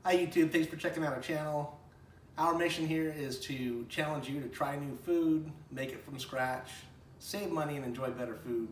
Hi YouTube, thanks for checking out our channel. Our mission here is to challenge you to try new food, make it from scratch, save money and enjoy better food.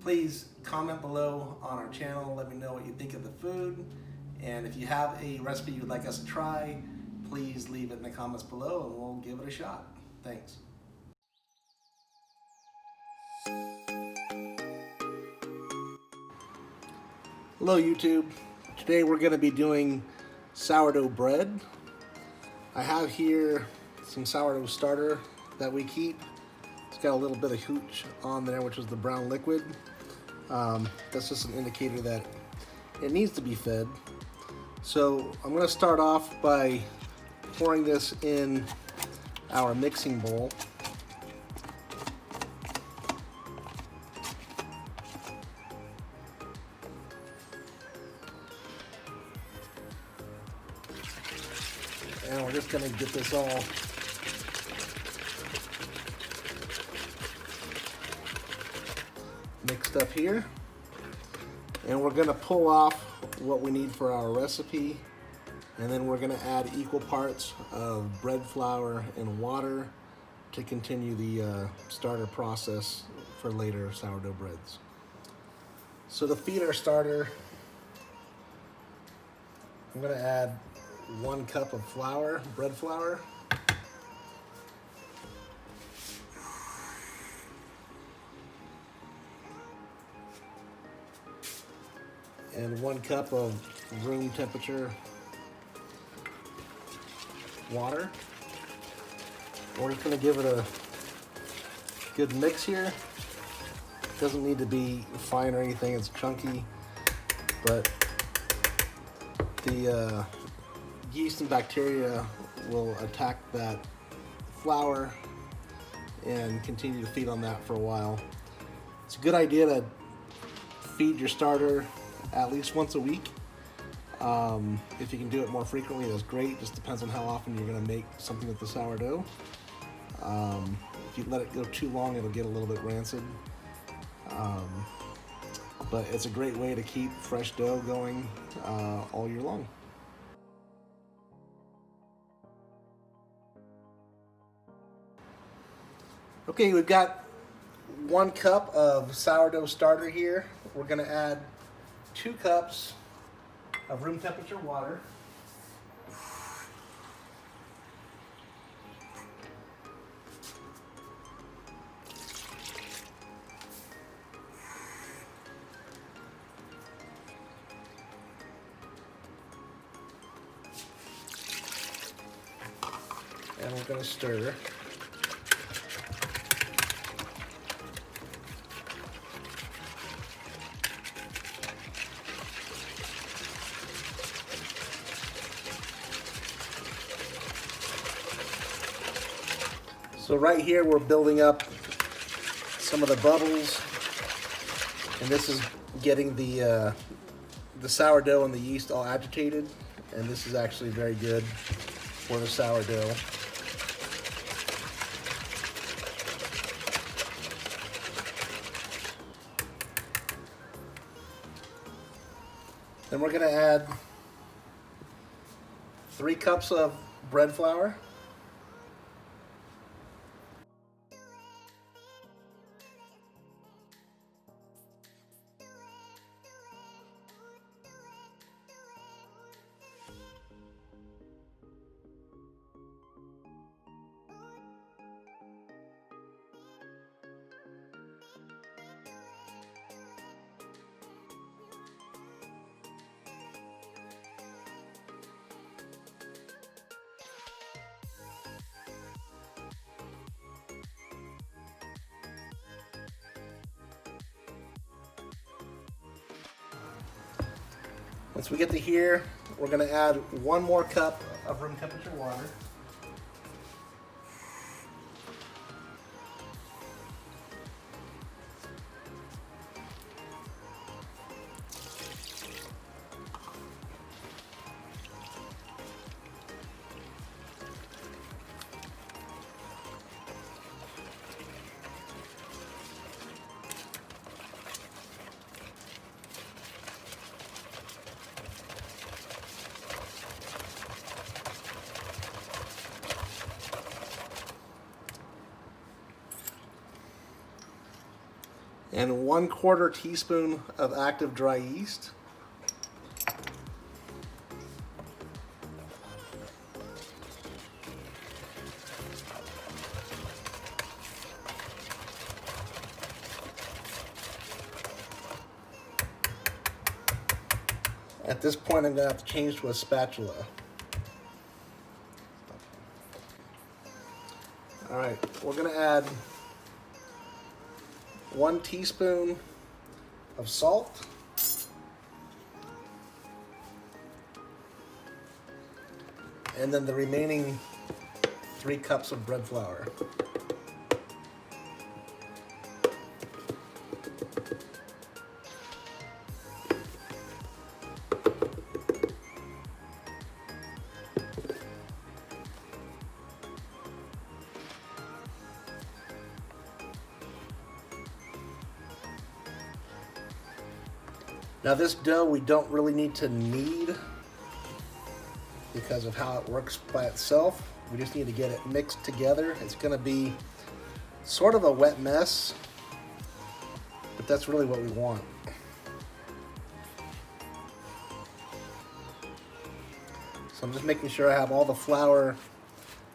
Please comment below on our channel, let me know what you think of the food, and if you have a recipe you'd like us to try, please leave it in the comments below and we'll give it a shot. Thanks. Hello YouTube, today we're going to be doing sourdough bread. I have here some sourdough starter that we keep. It's got a little bit of hooch on there, which is the brown liquid. That's just an indicator that it needs to be fed. So I'm going to start off by pouring this in our mixing bowl. And we're just going to get this all mixed up here. And we're going to pull off what we need for our recipe. And then we're going to add equal parts of bread flour and water to continue the starter process for later sourdough breads. So to feed our starter, I'm going to add 1 cup of flour, bread flour. And 1 cup of room temperature water. We're just going to give it a good mix here. Doesn't need to be fine or anything, it's chunky, but the yeast and bacteria will attack that flour and continue to feed on that for a while. It's a good idea to feed your starter at least once a week. If you can do it more frequently, that's great. Just depends on how often you're going to make something with the sourdough. If you let it go too long, it'll get a little bit rancid. But it's a great way to keep fresh dough going all year long. Okay, we've got 1 cup of sourdough starter here. We're going to add 2 cups of room temperature water. And we're going to stir. So right here we're building up some of the bubbles, and this is getting the sourdough and the yeast all agitated, and this is actually very good for the sourdough. Then we're going to add 3 cups of bread flour. Once we get to here, we're going to add 1 more cup of room temperature water. and 1/4 teaspoon of active dry yeast. At this point, I'm going to have to change to a spatula. All right, we're going to add 1 teaspoon of salt, and then the remaining 3 cups of bread flour. Now this dough we don't really need to knead because of how it works by itself. We just need to get it mixed together. It's going to be sort of a wet mess, but that's really what we want. So I'm just making sure I have all the flour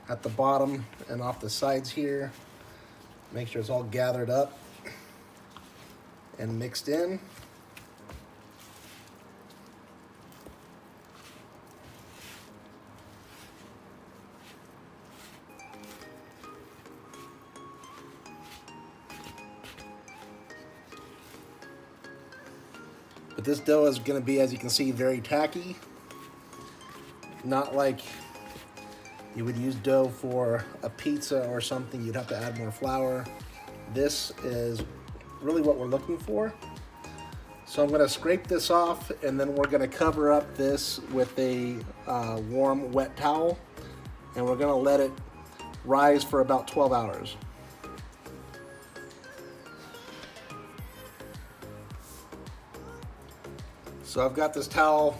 at the bottom and off the sides here. Make sure it's all gathered up and mixed in. But this dough is going to be, as you can see, very tacky. Not like you would use dough for a pizza or something. You'd have to add more flour. This is really what we're looking for. So I'm going to scrape this off, and then we're going to cover up this with a warm, wet towel. And we're going to let it rise for about 12 hours. So I've got this towel,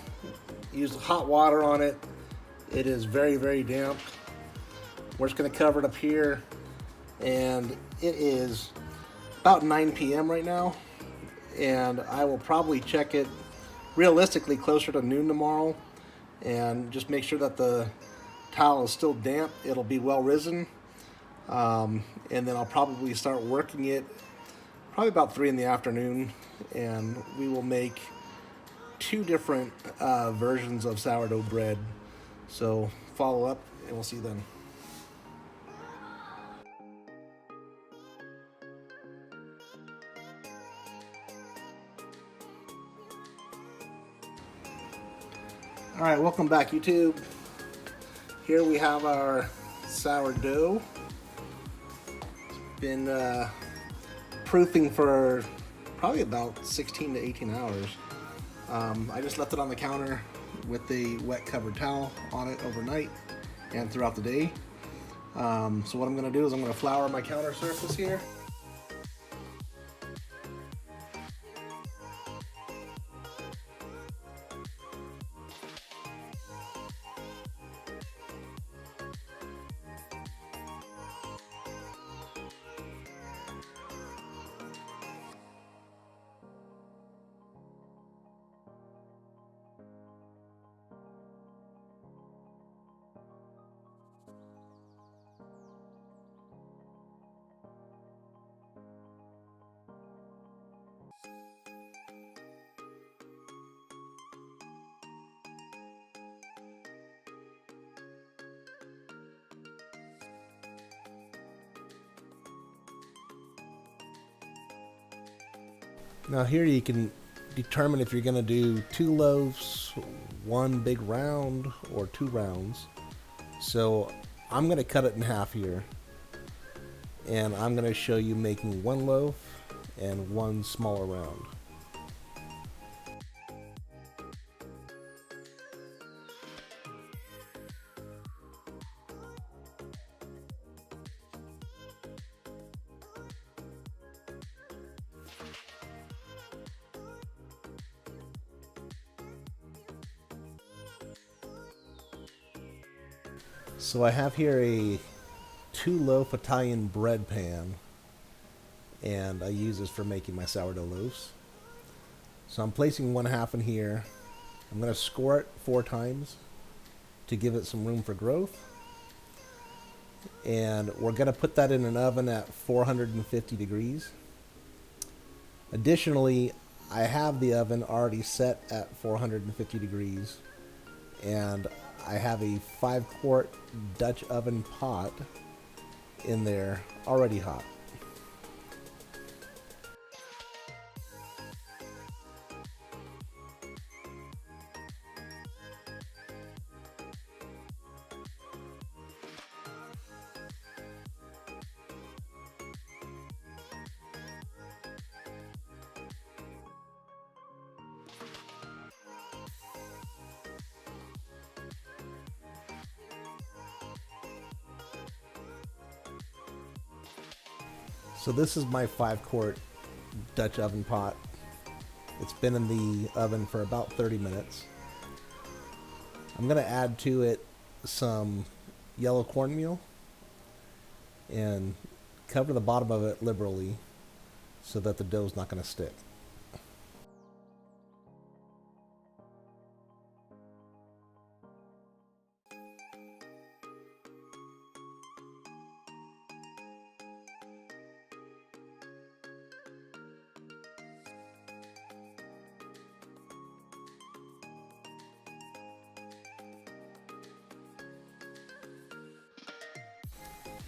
used hot water on it. It is very, very damp. We're just gonna cover it up here, and it is about 9 p.m. right now, and I will probably check it realistically closer to noon tomorrow, and just make sure that the towel is still damp. It'll be well risen, and then I'll probably start working it probably about 3 in the afternoon, and we will make 2 different versions of sourdough bread. So follow up and we'll see you then. All right, welcome back, YouTube. Here we have our sourdough. It's been proofing for probably about 16 to 18 hours. I just left it on the counter with the wet covered towel on it overnight and throughout the day. So what I'm going to do is I'm going to flour my counter surface here. Now here you can determine if you're going to do 2 loaves, 1 big round, or 2 rounds. So I'm going to cut it in half here, and I'm going to show you making 1 loaf and 1 smaller round. So I have here a 2-loaf Italian bread pan, and I use this for making my sourdough loaves. So I'm placing 1/2 in here. I'm going to score it 4 times to give it some room for growth. And we're going to put that in an oven at 450 degrees. Additionally, I have the oven already set at 450 degrees, and I have a 5-quart Dutch oven pot in there already hot. So this is my 5-quart Dutch oven pot. It's been in the oven for about 30 minutes. I'm going to add to it some yellow cornmeal and cover the bottom of it liberally so that the dough's not going to stick.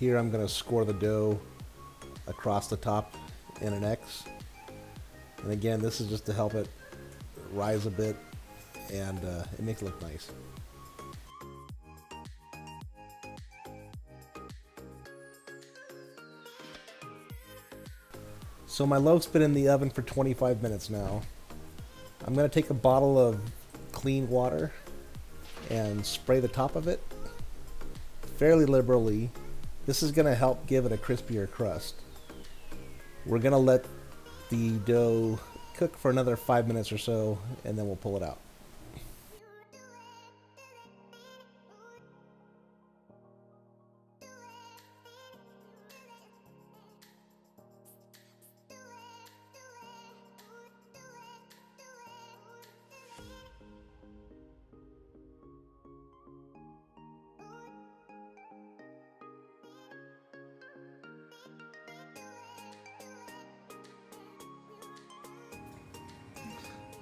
Here I'm going to score the dough across the top in an X. And again, this is just to help it rise a bit, and it makes it look nice. So my loaf's been in the oven for 25 minutes now. I'm going to take a bottle of clean water and spray the top of it fairly liberally. This is going to help give it a crispier crust. We're going to let the dough cook for another 5 minutes or so, and then we'll pull it out.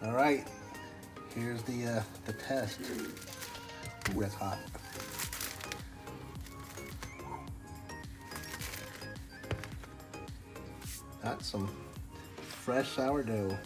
All right, here's the test. Ooh, that's hot. That's some fresh sourdough.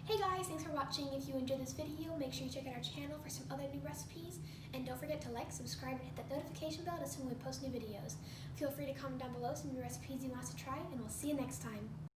Hey guys, thanks for watching. If you enjoyed this video, make sure you check out our channel for some other new recipes. And don't forget to like, subscribe, and hit that notification bell to see when we post new videos. Feel free to comment down below some new recipes you want us to try, and we'll see you next time.